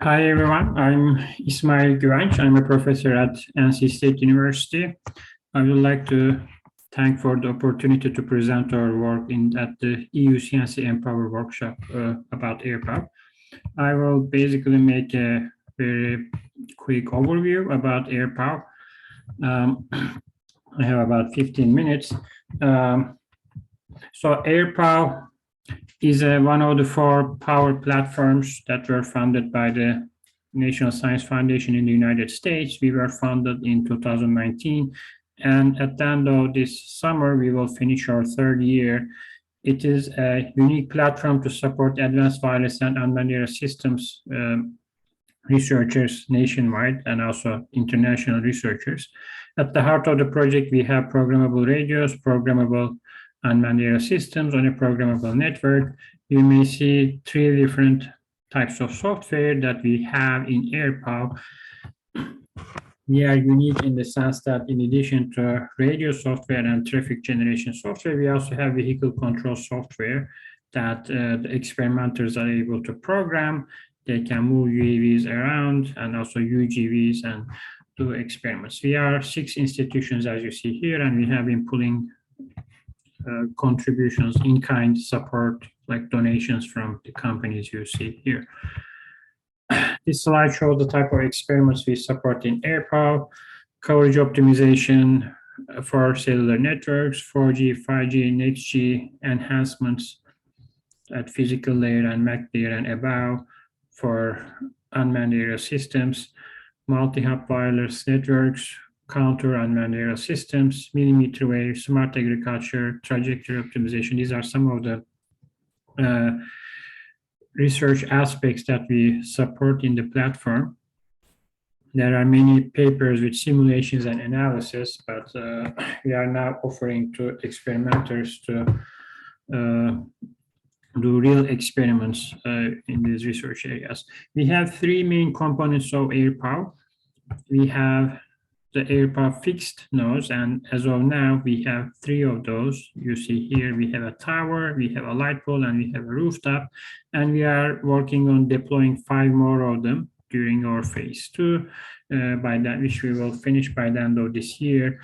Hi everyone, I'm Ismail Guvenc. I'm a professor at NC State University. I would like to thank for the opportunity to present our work at the EUCNC Empower workshop about AERPAW. I will basically make a very quick overview about AERPAW. I have about 15 minutes. So AERPAW is one of the 4 power platforms that were funded by the National Science Foundation in the United States. We were funded in 2019, and at the end of this summer, we will finish our 3rd year. It is a unique platform to support advanced wireless and unmanned aerial systems researchers nationwide and also international researchers. At the heart of the project, we have programmable radios, programmable unmanned aerial systems on a programmable network. You may see 3 different types of software that we have in AERPAW. We are unique in the sense that in addition to radio software and traffic generation software, we also have vehicle control software that the experimenters are able to program. They can move UAVs around and also UGVs and do experiments. We are 6 institutions, as you see here, and we have been pulling contributions, in-kind support, like donations from the companies you see here. This slide shows the type of experiments we support in AERPAW: coverage optimization for cellular networks, 4G, 5G, NextG enhancements at physical layer and MAC layer and above for unmanned aerial systems, multi-hub wireless networks, counter unmanned aerial systems, millimeter wave, smart agriculture, trajectory optimization. These are some of the research aspects that we support in the platform. There are many papers with simulations and analysis, but we are now offering to experimenters to do real experiments in these research areas. We have 3 main components of AERPAW. We have the AERPAW fixed nodes, and as of now, we have 3 of those. You see here, we have a tower, we have a light pole, and we have a rooftop, and we are working on deploying 5 more of them during our phase 2, which we will finish by the end of this year.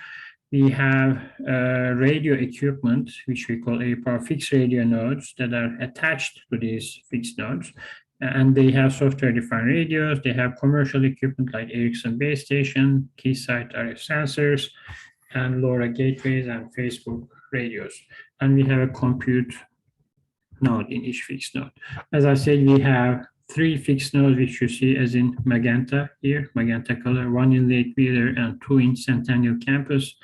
We have radio equipment, which we call AERPAW fixed radio nodes that are attached to these fixed nodes. And they have software-defined radios. They have commercial equipment like Ericsson base station, Keysight RF sensors, and LoRa gateways and Facebook radios. And we have a compute node in each fixed node. As I said, we have 3 fixed nodes, which you see as in magenta here, magenta color, 1 in Lake Wheeler and 2 in Centennial campus.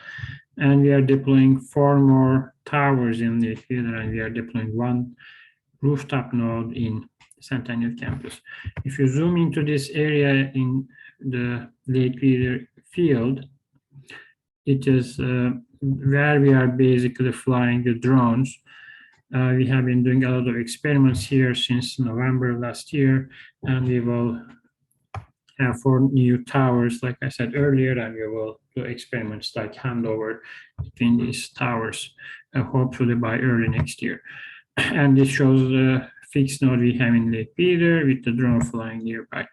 And we are deploying 4 more towers in Lake Wheeler, and we are deploying 1 rooftop node in Centennial campus. If you zoom into this area in the Lake Wheeler field, it is where we are basically flying the drones. We have been doing a lot of experiments here since November last year, and we will have 4 new towers, like I said earlier, and we will do experiments like handover between these towers, hopefully by early next year. And this shows the fixed node we have in Lake Wheeler with the drone flying nearby.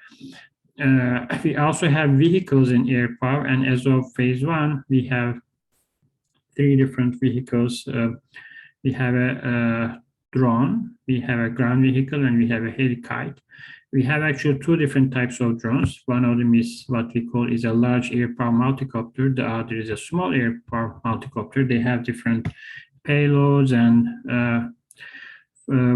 We also have vehicles in AERPAW, and as of phase 1, we have 3 different vehicles. We have a drone, we have a ground vehicle, and we have a helikite. We have actually 2 different types of drones. One of them is what we call is a large AERPAW multicopter. The other is a small AERPAW multicopter. They have different payloads and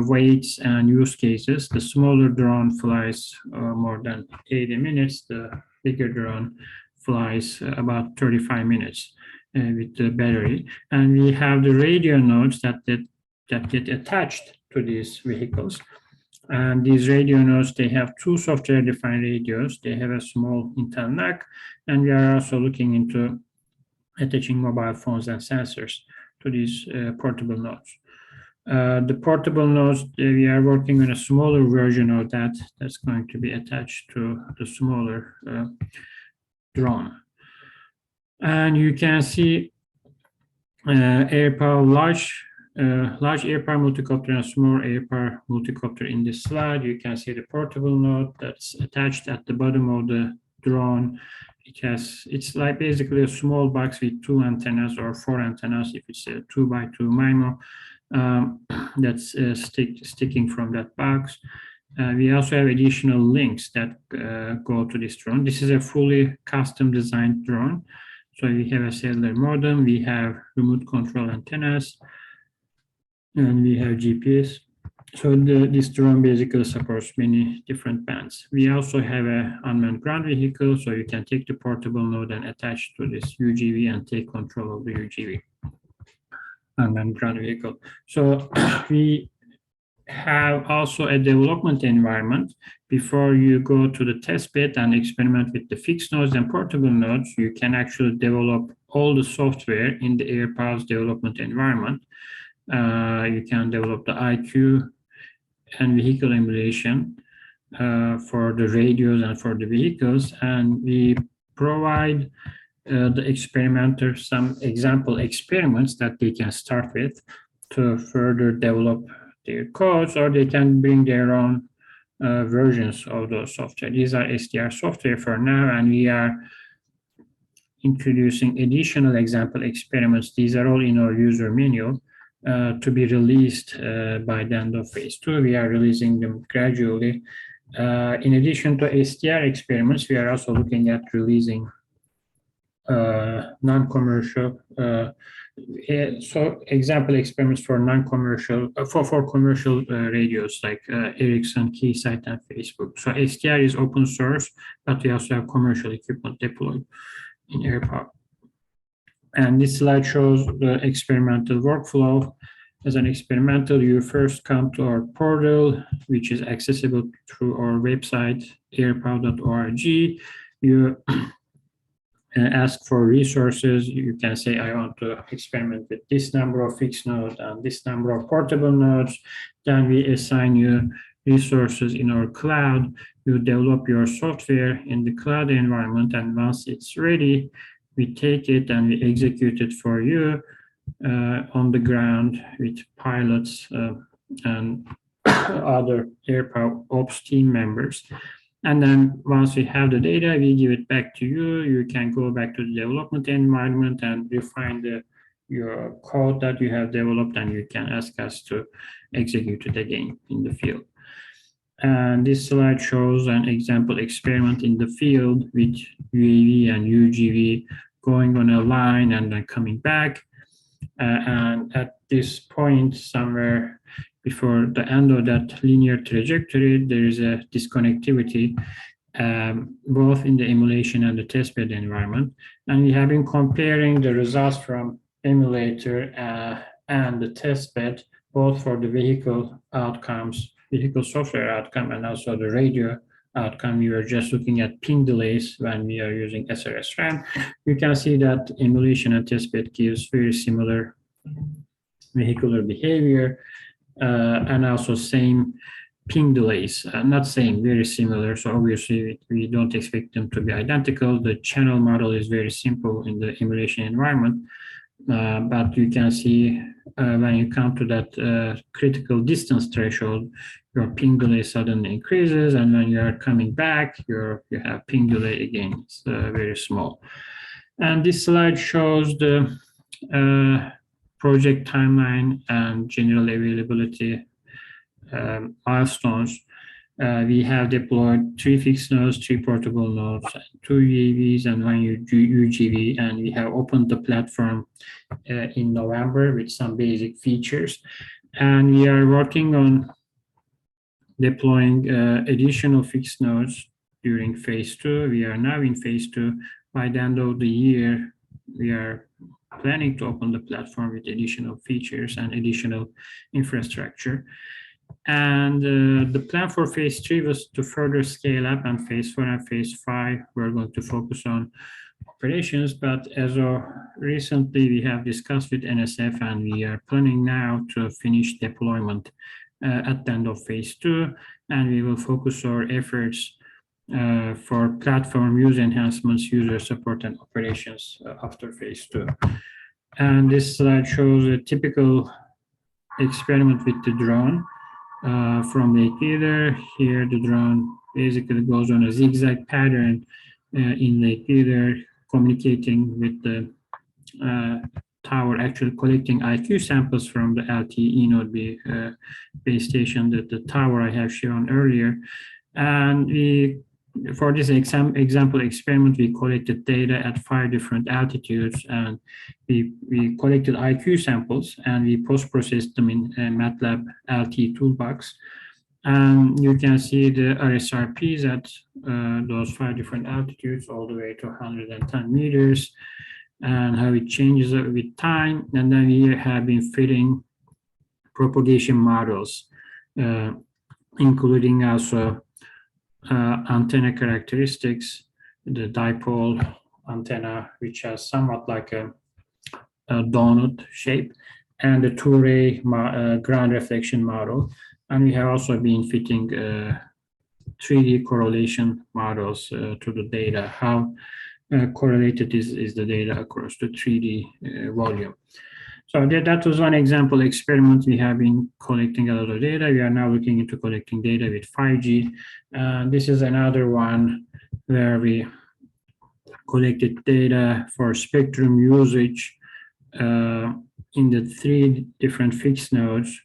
weights and use cases. The smaller drone flies more than 80 minutes. The bigger drone flies about 35 minutes with the battery. And we have the radio nodes that get attached to these vehicles. And these radio nodes, they have 2 software-defined radios. They have a small Intel NAC, and we are also looking into attaching mobile phones and sensors to these portable nodes. The portable nodes, we are working on a smaller version of that's going to be attached to the smaller drone. And you can see AERPAW large large AERPAW multicopter and small AERPAW multicopter in this slide. You can see the portable node that's attached at the bottom of the drone. It's like basically a small box with 2 antennas or 4 antennas if it's a 2x2 MIMO that's sticking from that box. We also have additional links that go to this drone. This is a fully custom designed drone. So we have a cellular modem, we have remote control antennas, and we have GPS. So this drone basically supports many different bands. We also have an unmanned ground vehicle, so you can take the portable node and attach to this UGV and take control of the UGV, unmanned ground vehicle. So we have also a development environment. Before you go to the test bed and experiment with the fixed nodes and portable nodes, you can actually develop all the software in the AERPAW's development environment. You can develop the IQ and vehicle emulation for the radios and for the vehicles, and we provide the experimenter some example experiments that they can start with to further develop their codes, or they can bring their own versions of those software. These are SDR software for now, and we are introducing additional example experiments. These are all in our user manual to be released by the end of phase 2. We are releasing them gradually. In addition to SDR experiments, we are also looking at releasing non-commercial, so example experiments for non-commercial, for commercial radios like Ericsson, Keysight, and Facebook. So SDR is open source, but we also have commercial equipment deployed in AERPAW. And this slide shows the experimental workflow. As an experimental, you first come to our portal, which is accessible through our website, aerpaw.org. You ask for resources. You can say, I want to experiment with this number of fixed nodes and this number of portable nodes. Then we assign you resources in our cloud. You develop your software in the cloud environment, and once it's ready, we take it and we execute it for you on the ground with pilots and other AERPAW Ops team members. And then once we have the data, we give it back to you. You can go back to the development environment and refine your code that you have developed, and you can ask us to execute it again in the field. And this slide shows an example experiment in the field with UAV and UGV going on a line and then coming back. And at this point, somewhere before the end of that linear trajectory, there is a disconnectivity, both in the emulation and the testbed environment. And we have been comparing the results from emulator and the testbed, both for the vehicle outcomes, vehicle software outcome, and also the radio outcome. We were just looking at ping delays when we are using SRS-RAM. You can see that emulation and testbed gives very similar vehicular behavior and also same ping delays, not same, very similar. So obviously we don't expect them to be identical. The channel model is very simple in the emulation environment, but you can see when you come to that critical distance threshold, your ping delay suddenly increases, and when you are coming back, you have ping delay again. It's very small. And this slide shows the project timeline and general availability milestones. We have deployed 3 fixed nodes, 3 portable nodes, 2 UAVs, and 1 UGV, and we have opened the platform in November with some basic features. And we are working on deploying additional fixed nodes during phase 2. We are now in phase 2. By the end of the year, we are planning to open the platform with additional features and additional infrastructure. And the plan for phase 3 was to further scale up, and phase 4 and phase 5, we're going to focus on operations. But as of recently, we have discussed with NSF, and we are planning now to finish deployment at the end of phase 2, and we will focus our efforts for platform use enhancements, user support, and operations after phase 2. And this slide shows a typical experiment with the drone from Lake Leader. Here, the drone basically goes on a zigzag pattern in Lake Leader, communicating with the tower, actually collecting IQ samples from the LTE node base station, the tower I have shown earlier. And for this example experiment, we collected data at 5 different altitudes, and we collected IQ samples, and we post-processed them in MATLAB LT toolbox. And you can see the RSRPs at those 5 different altitudes, all the way to 110 meters, and how it changes with time. And then we have been fitting propagation models, including also antenna characteristics, the dipole antenna, which has somewhat like a donut shape, and the two-ray ground reflection model. And we have also been fitting 3D correlation models to the data, how correlated is the data across the 3D volume. So that was one example experiment. We have been collecting a lot of data. We are now looking into collecting data with 5G. This is another one where we collected data for spectrum usage in the 3 different fixed nodes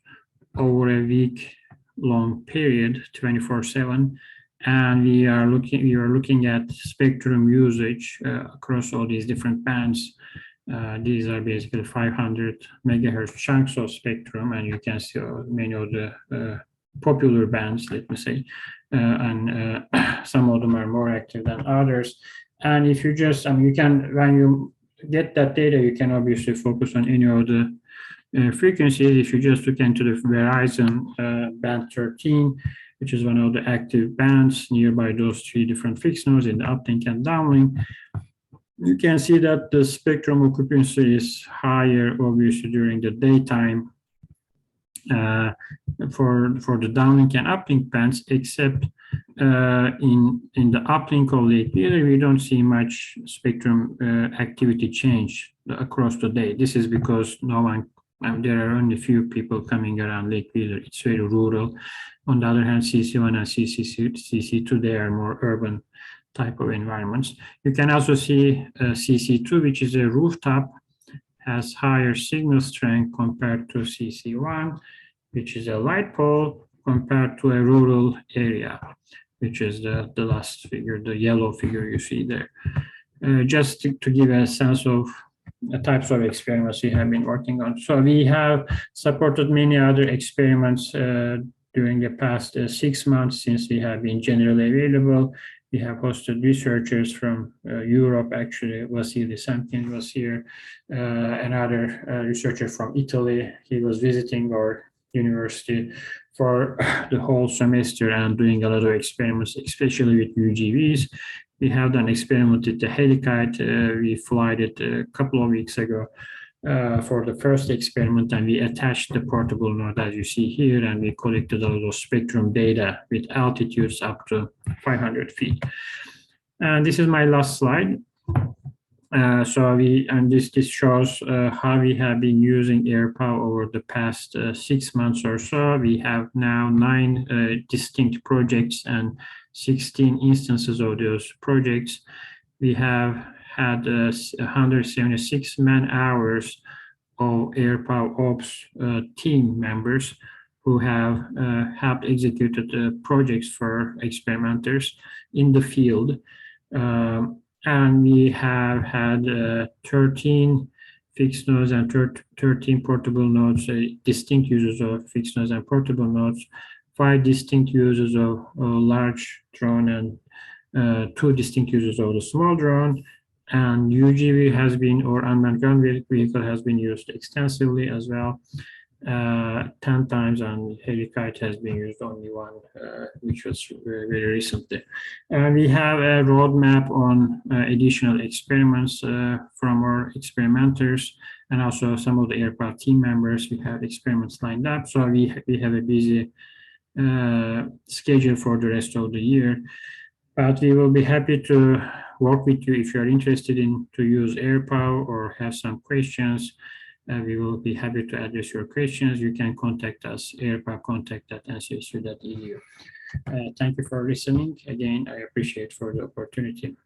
over a week-long period, 24/7. And we are looking at spectrum usage across all these different bands. These are basically 500 megahertz chunks of spectrum, and you can see many of the popular bands, let me say, and some of them are more active than others. And if you just, you can, when you get that data, you can obviously focus on any of the frequencies. If you just look into the Verizon band 13, which is one of the active bands nearby those 3 different fixed nodes in the uplink and downlink, you can see that the spectrum occupancy is higher, obviously, during the daytime for the downlink and uplink bands, except in the uplink of Lake Leader, we don't see much spectrum activity change across the day. This is because there are only few people coming around Lake Leader. It's very rural. On the other hand, CC1 and CC2, they are more urban type of environments. You can also see CC2, which is a rooftop, has higher signal strength compared to CC1, which is a light pole, compared to a rural area, which is the last figure, the yellow figure you see there. Just to give a sense of the types of experiments we have been working on. So we have supported many other experiments during the past 6 months since we have been generally available. We have hosted researchers from Europe. Actually, Vasily Samkin was here, another researcher from Italy. He was visiting our university for the whole semester and doing a lot of experiments, especially with UGVs. We have done experiment with the Helikite. We flight it a couple of weeks ago for the first experiment, and we attached the portable node as you see here, and we collected all those spectrum data with altitudes up to 500 feet. And this is my last slide. This shows how we have been using AERPAW over the past 6 months or so. We have now 9 distinct projects and 16 instances of those projects. We have had 176 man-hours of AERPAW Ops team members who have helped executed projects for experimenters in the field. And we have had 13 fixed nodes and 13 portable nodes, distinct users of fixed nodes and portable nodes, 5 distinct users of large drone, and 2 distinct users of the small drone. And UGV has been, or unmanned ground vehicle, has been used extensively as well, 10 times, and Helikite has been used only one, which was very recently. We have a roadmap on additional experiments from our experimenters, and also some of the AERPAW team members. We have experiments lined up, so we have a busy schedule for the rest of the year. But we will be happy to work with you if you are interested in to use AERPAW or have some questions. We will be happy to address your questions. You can contact us, aerpacontact@ncsu.edu. Thank you for listening. Again, I appreciate for the opportunity.